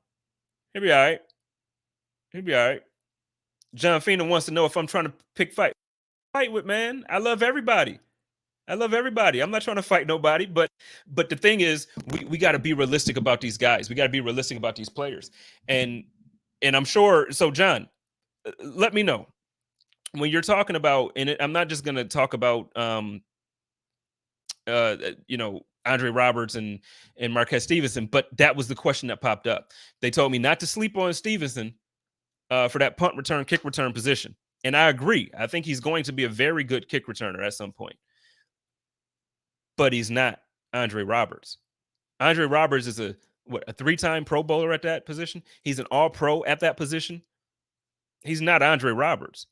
he'll be all right. He'll be all right. John Fina wants to know if I'm trying to pick fight with, man. I love everybody. I love everybody. I'm not trying to fight nobody, but the thing is, we got to be realistic about these guys. We got to be realistic about these players, and I'm sure. So, John, let me know when you're talking about, and I'm not just going to talk about, Andre Roberts and Marquez Stevenson, but that was the question that popped up. They told me not to sleep on Stevenson for that punt return, kick return position, and I agree. I think he's going to be a very good kick returner at some point. But he's not Andre Roberts. Andre Roberts is a 3-time Pro Bowler at that position. He's an All-Pro at that position. He's not Andre Roberts.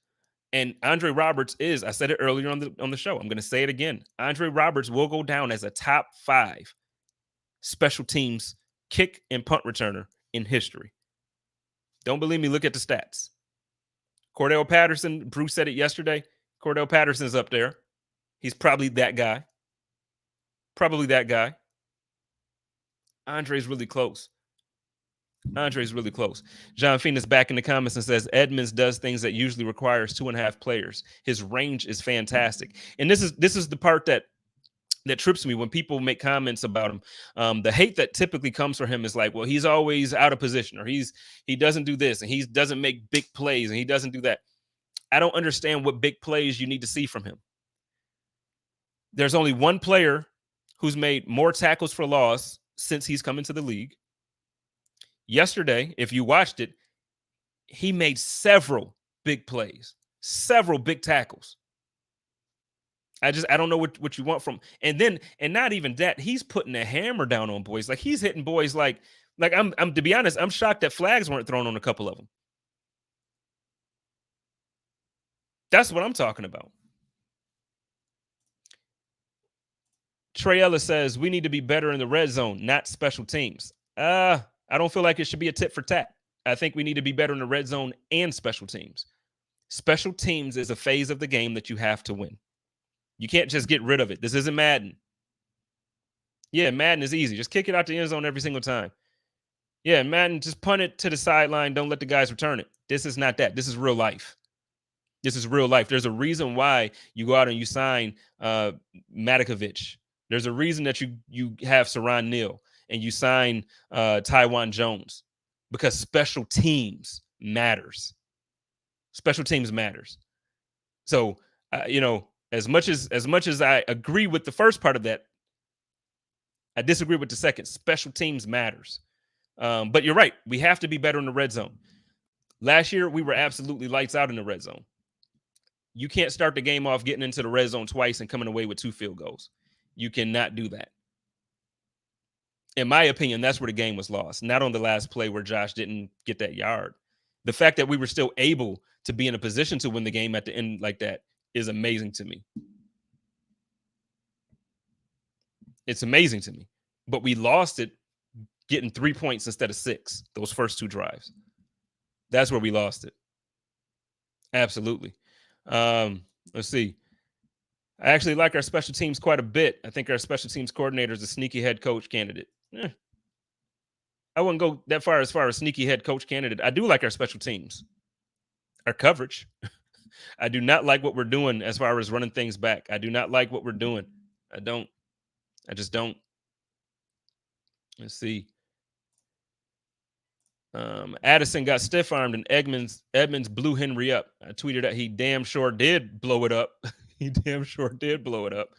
And Andre Roberts is, I said it earlier on the show, I'm going to say it again. Andre Roberts will go down as a top 5 special teams kick and punt returner in history. Don't believe me? Look at the stats. Cordell Patterson, Bruce said it yesterday. Cordell Patterson's up there. He's probably that guy. Andre's really close. John Phoenix back in the comments and says Edmonds does things that usually requires 2.5 players. His range is fantastic. And this is the part that trips me when people make comments about him. The hate that typically comes from him is like, well, he's always out of position, or he doesn't do this, and he doesn't make big plays, and he doesn't do that. I don't understand what big plays you need to see from him. There's only one player who's made more tackles for loss since he's come into the league. Yesterday, if you watched it, he made several big plays, several big tackles. I don't know what you want from, and not even that, he's putting a hammer down on boys. Like, he's hitting boys like I'm to be honest, I'm shocked that flags weren't thrown on a couple of them. That's what I'm talking about. Trey Ellis says we need to be better in the red zone, not special teams. I don't feel like it should be a tit for tat. I think we need to be better in the red zone and special teams. Special teams is a phase of the game that you have to win. You can't just get rid of it. This isn't Madden. Yeah, Madden is easy. Just kick it out the end zone every single time. Yeah, Madden, just punt it to the sideline. Don't let the guys return it. This is not that. This is real life. There's a reason why you go out and you sign Matikovic. There's a reason that you have Saran Neal and you sign Taiwan Jones, because special teams matters. Special teams matters. So, as much as I agree with the first part of that, I disagree with the second. Special teams matters. But you're right. We have to be better in the red zone. Last year, we were absolutely lights out in the red zone. You can't start the game off getting into the red zone twice and coming away with 2 field goals. You cannot do that. In my opinion, that's where the game was lost. Not on the last play where Josh didn't get that yard. The fact that we were still able to be in a position to win the game at the end like that is amazing to me. It's amazing to me. But we lost it getting 3 points instead of 6, those first 2 drives. That's where we lost it. Absolutely. Let's see. I actually like our special teams quite a bit. I think our special teams coordinator is a sneaky head coach candidate. I wouldn't go that far as sneaky head coach candidate. I do like our special teams, our coverage. I do not like what we're doing as far as running things back. I do not like what we're doing. I just don't. Let's see. Addison got stiff-armed and Edmonds blew Henry up. I tweeted that he damn sure did blow it up. He damn sure did blow it up.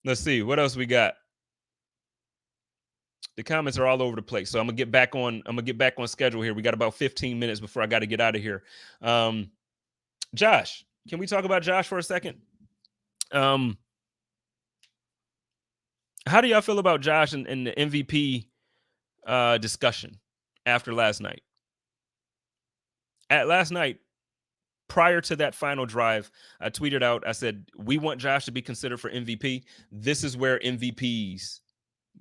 Let's see. What else we got? The comments are all over the place. So I'm gonna get back on schedule here. We got about 15 minutes before I got to get out of here. Josh, can we talk about Josh for a second? How do y'all feel about Josh and the MVP discussion after last night? At last night, prior to that final drive, I tweeted out, I said, we want Josh to be considered for MVP. This is where MVPs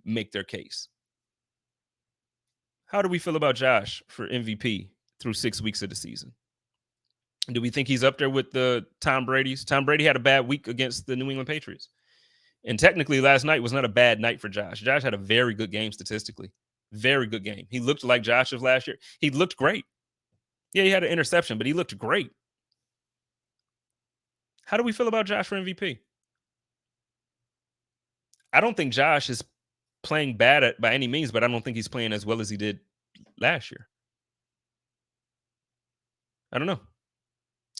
make their case. How do we feel about Josh for MVP through 6 weeks of the season? Do we think he's up there with the Tom Brady's? Tom Brady had a bad week against the New England Patriots. And technically, last night was not a bad night for Josh. Josh had a very good game statistically. Very good game. He looked like Josh of last year. He looked great. Yeah, he had an interception, but he looked great. How do we feel about Josh for MVP? I don't think Josh is playing bad by any means, but I don't think he's playing as well as he did last year. I don't know.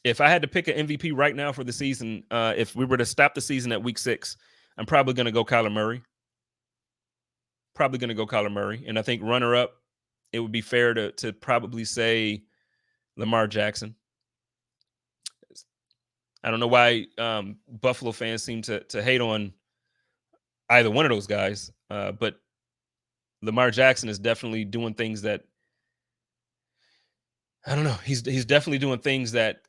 If I had to pick an MVP right now for the season, if we were to stop the season at week 6, I'm probably going to go Kyler Murray. And I think runner up, it would be fair to probably say Lamar Jackson. I don't know why Buffalo fans seem to hate on either one of those guys, but Lamar Jackson is definitely doing things that, I don't know. He's definitely doing things that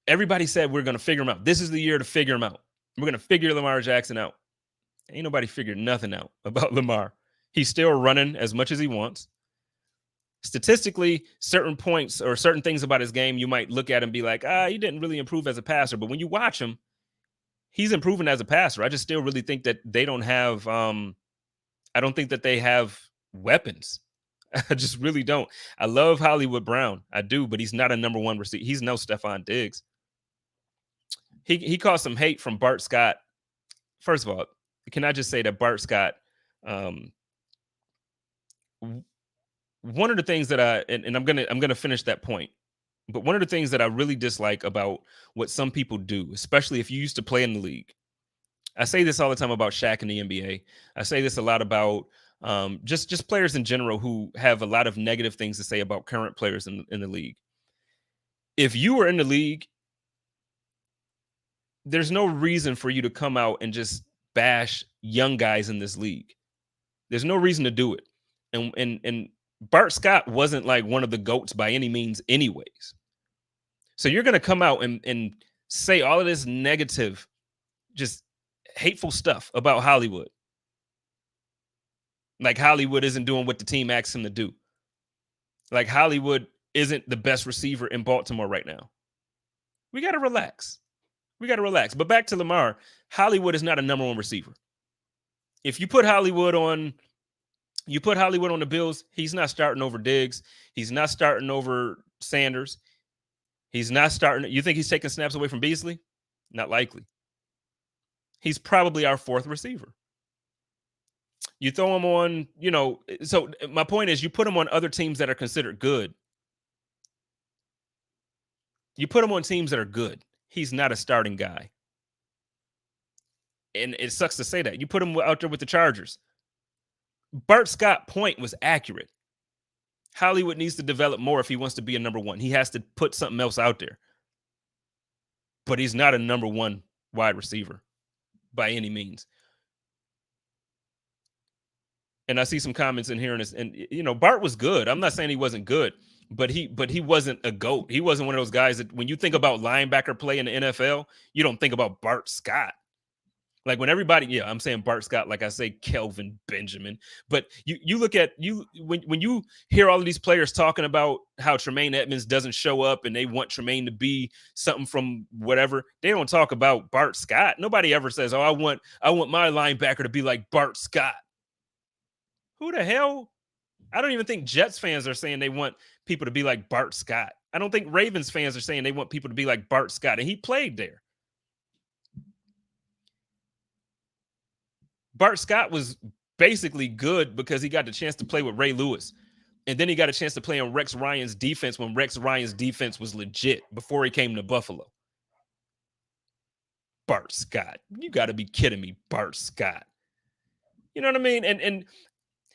everybody said we're going to figure him out. This is the year to figure him out. We're going to figure Lamar Jackson out. Ain't nobody figured nothing out about Lamar. He's still running as much as he wants. Statistically, certain points or certain things about his game, you might look at and be like, he didn't really improve as a passer. But when you watch him, he's improving as a passer. I just still really think that they don't have, I don't think that they have weapons. I just really don't. I love Hollywood Brown. I do, but he's not a number one receiver. He's no Stephon Diggs. He caught some hate from Bart Scott. First of all, can I just say that Bart Scott, one of the things that and I'm gonna finish that point, but one of the things that I really dislike about what some people do, especially if you used to play in the league, I say this all the time about Shaq in the NBA. I say this a lot about just players in general who have a lot of negative things to say about current players in the league. If you were in the league, there's no reason for you to come out and just bash young guys in this league. There's no reason to do it. And Bart Scott wasn't like one of the GOATs by any means anyways. So you're going to come out and say all of this negative, just hateful stuff about Hollywood. Like Hollywood isn't doing what the team asks him to do. Like Hollywood isn't the best receiver in Baltimore right now. We got to relax. But back to Lamar, Hollywood is not a number one receiver. If you put Hollywood on the Bills, he's not starting over Diggs. He's not starting over Sanders. He's not starting. You think he's taking snaps away from Beasley? Not likely. He's probably our 4th receiver. You throw him on, so my point is you put him on other teams that are considered good. You put him on teams that are good. He's not a starting guy. And it sucks to say that. You put him out there with the Chargers. Bart Scott's point was accurate. Hollywood needs to develop more if he wants to be a number one. He has to put something else out there. But he's not a number one wide receiver by any means. And I see some comments in here, and Bart was good. I'm not saying he wasn't good, but he wasn't a GOAT. He wasn't one of those guys that when you think about linebacker play in the NFL, you don't think about Bart Scott. Like when everybody, I'm saying Bart Scott, like I say Kelvin Benjamin. But you look at when you hear all of these players talking about how Tremaine Edmonds doesn't show up and they want Tremaine to be something from whatever, they don't talk about Bart Scott. Nobody ever says, I want my linebacker to be like Bart Scott. Who the hell? I don't even think Jets fans are saying they want people to be like Bart Scott. I don't think Ravens fans are saying they want people to be like Bart Scott. And he played there. Bart Scott was basically good because he got the chance to play with Ray Lewis. And then he got a chance to play on Rex Ryan's defense when Rex Ryan's defense was legit before he came to Buffalo. Bart Scott. You got to be kidding me, Bart Scott. You know what I mean? And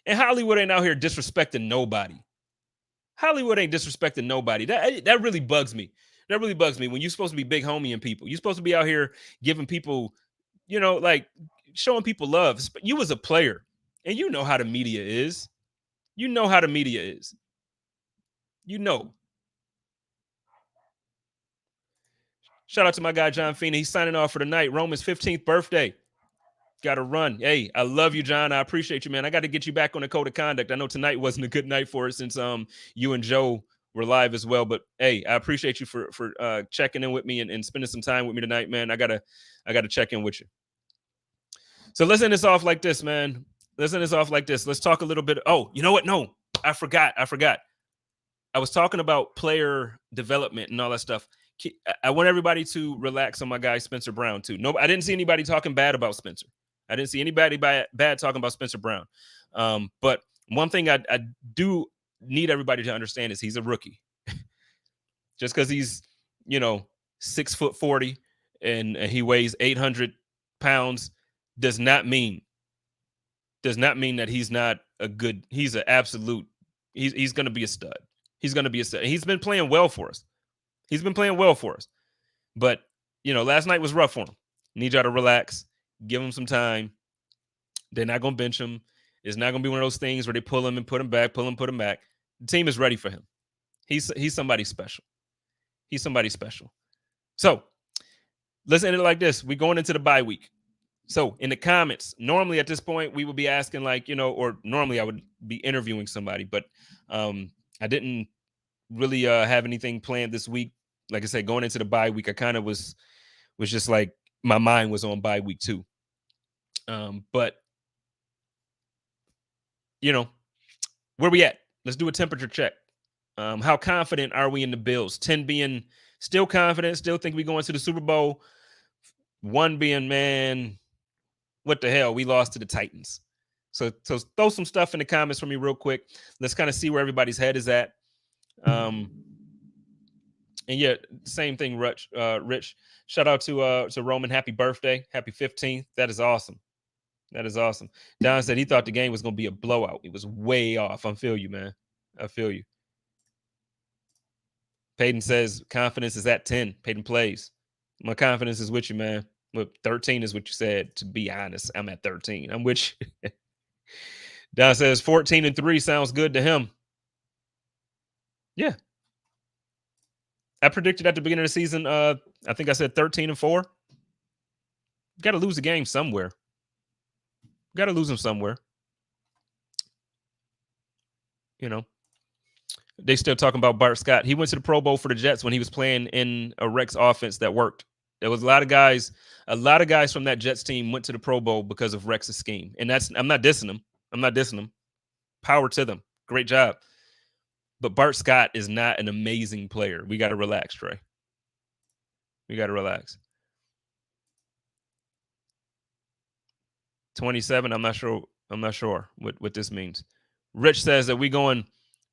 Hollywood ain't out here disrespecting nobody. Hollywood ain't disrespecting nobody. That really bugs me. That really bugs me when you're supposed to be big homie and people. You're supposed to be out here giving people, like showing people love. You as a player, and you know how the media is. You know how the media is. You know. Shout out to my guy, John Feeney. He's signing off for the night. Roman's 15th birthday. Got to run. Hey, I love you, John. I appreciate you, man. I got to get you back on the code of conduct. I know tonight wasn't a good night for us since you and Joe were live as well. But hey, I appreciate you for checking in with me and spending some time with me tonight, man. I gotta check in with you. So let's end this off like this, man. Let's end this off like this. Let's talk a little bit. Oh, you know what? No, I forgot. I was talking about player development and all that stuff. I want everybody to relax on my guy Spencer Brown too. No, I didn't see anybody talking bad about Spencer. I didn't see anybody bad talking about Spencer Brown. But one thing I do need everybody to understand is he's a rookie. Just because he's 6'40" and he weighs 800 pounds does not mean that he's not a good. He's an absolute. He's going to be a stud. He's going to be a stud. He's been playing well for us. But, last night was rough for him. Need y'all to relax. Give him some time. They're not going to bench him. It's not going to be one of those things where they pull him and put him back, put him back. The team is ready for him. He's somebody special. So, let's end it like this. We're going into the bye week. So, in the comments, normally at this point, we would be asking or normally I would be interviewing somebody, but I didn't really have anything planned this week. Like I said, going into the bye week, I kind of was just like my mind was on bye week too. But where we at? Let's do a temperature check. How confident are we in the Bills? 10 being still confident, still think we go into the Super Bowl. 1 being, man, what the hell? We lost to the Titans. So throw some stuff in the comments for me real quick. Let's kind of see where everybody's head is at. And yeah, same thing, Rich. Shout out to Roman. Happy birthday. Happy 15th. That is awesome. Don said he thought the game was going to be a blowout. It was way off. I feel you, man. I feel you. Peyton says confidence is at 10. Peyton plays. My confidence is with you, man. Look, 13 is what you said. To be honest, I'm at 13. I'm with you. Don says 14-3 sounds good to him. Yeah. I predicted at the beginning of the season, I think I said 13-4. Got to lose the game somewhere. Got to lose them somewhere. They still talking about Bart Scott. He went to the Pro Bowl for the Jets when he was playing in a Rex offense that worked. There was a lot of guys from that Jets team went to the Pro Bowl because of Rex's scheme. And I'm not dissing them. Power to them. Great job. But Bart Scott is not an amazing player. We got to relax, Trey. We got to relax. 27, I'm not sure what this means. Rich says that we going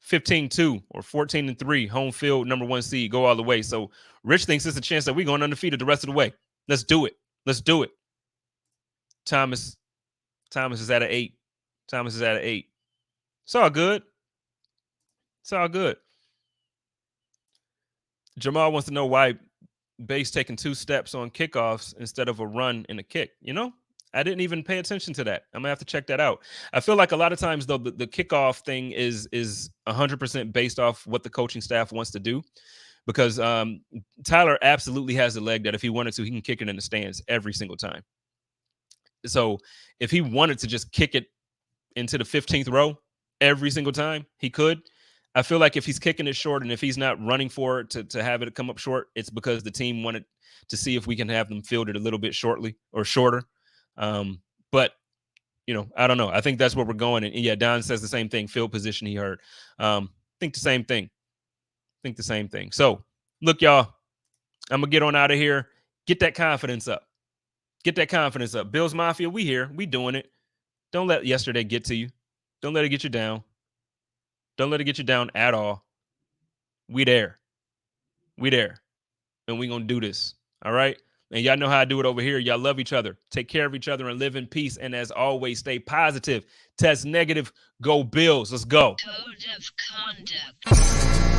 15-2 or 14-3, home field, number 1 seed, go all the way. So Rich thinks it's a chance that we're going undefeated the rest of the way. Let's do it. Thomas is at an 8. It's all good. Jamal wants to know why Bass taking 2 steps on kickoffs instead of a run and a kick. I didn't even pay attention to that. I'm gonna have to check that out. I feel like a lot of times though the kickoff thing is 100% based off what the coaching staff wants to do, because Tyler absolutely has the leg that if he wanted to, he can kick it in the stands every single time. So if he wanted to just kick it into the 15th row every single time, he could. I feel like if he's kicking it short and if he's not running for it to have it come up short, it's because the team wanted to see if we can have them field it a little bit shorter. But I don't know. I think that's where we're going. And yeah, Don says the same thing. Field position, he heard. Think the same thing. So look, y'all, I'm gonna get on out of here. Get that confidence up. Bills Mafia, we here. We doing it. Don't let yesterday get to you. Don't let it get you down. Don't let it get you down at all. We there. And we gonna do this. All right. And y'all know how I do it over here. Y'all love each other. Take care of each other and live in peace. And as always, stay positive. Test negative. Go Bills. Let's go. Code of conduct.